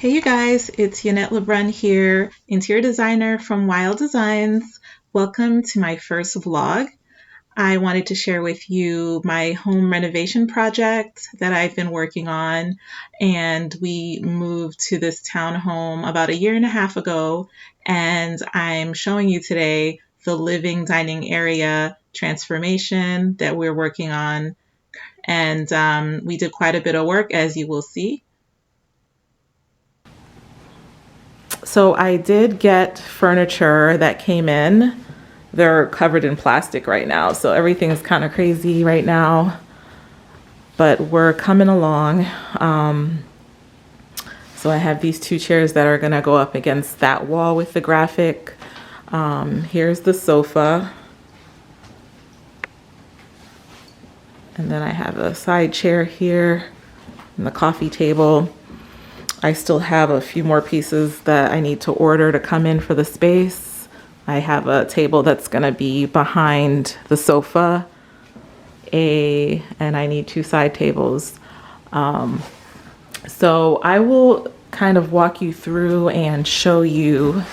Hey you guys, it's Yanette Lebrun here, interior designer from Wild Designs. Welcome to my first vlog. I wanted to share with you my home renovation project that I've been working on, and we moved to this townhome about a year and a half ago, and I'm showing you today the living dining area transformation that we're working on, and we did quite a bit of work, as you will see. So I did get furniture that came in. They're covered in plastic right now, so everything's kind of crazy right now, but we're coming along. So I have these two chairs that are gonna go up against that wall with the graphic. Here's the sofa. And then I have a side chair here and the coffee table. I still have a few more pieces that I need to order to come in for the space. I have a table that's gonna be behind the sofa, and I need two side tables. So I will kind of walk you through and show you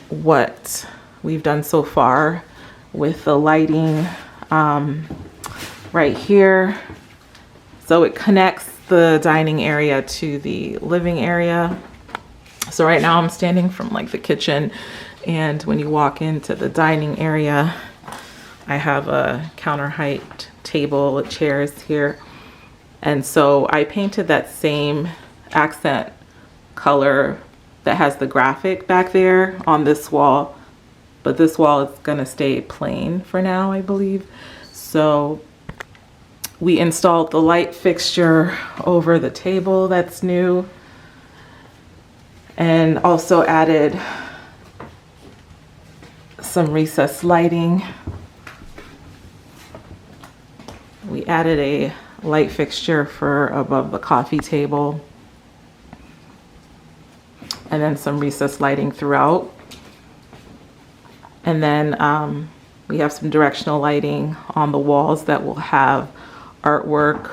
what we've done so far with the lighting right here. So it connects the dining area to the living area. So right now I'm standing from like the kitchen, and when you walk into the dining area, I have a counter height table with chairs here. And so I painted that same accent color that has the graphic back there on this wall, but this wall is gonna stay plain for now, I believe. So we installed the light fixture over the table that's new, and also added some recessed lighting. We added a light fixture for above the coffee table, and then some recessed lighting throughout. And then we have some directional lighting on the walls that will have artwork.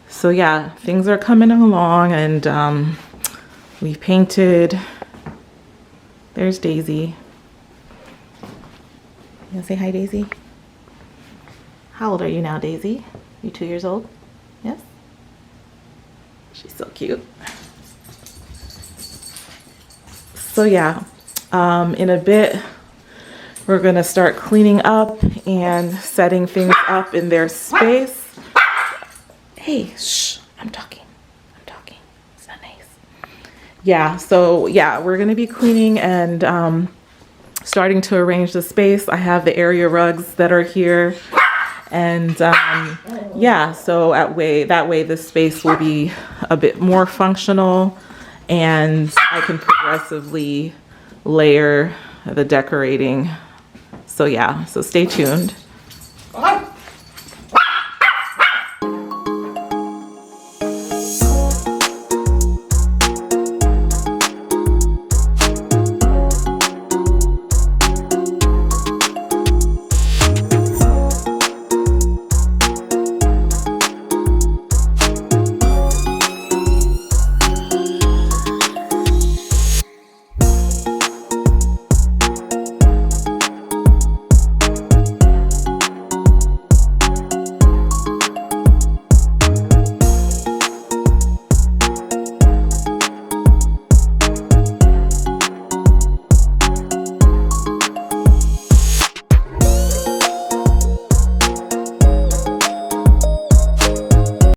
So yeah, things are coming along, and we painted. There's Daisy. You wanna say hi, Daisy? How old are you now, Daisy? You 2 years old? Yes? She's so cute. So yeah, in a bit, we're gonna start cleaning up and setting things up in their space. Hey, shh, I'm talking. It's not nice. Yeah, so yeah, we're gonna be cleaning and starting to arrange the space. I have the area rugs that are here. And yeah, so that way the space will be a bit more functional, and I can progressively layer the decorating. So yeah, so stay tuned.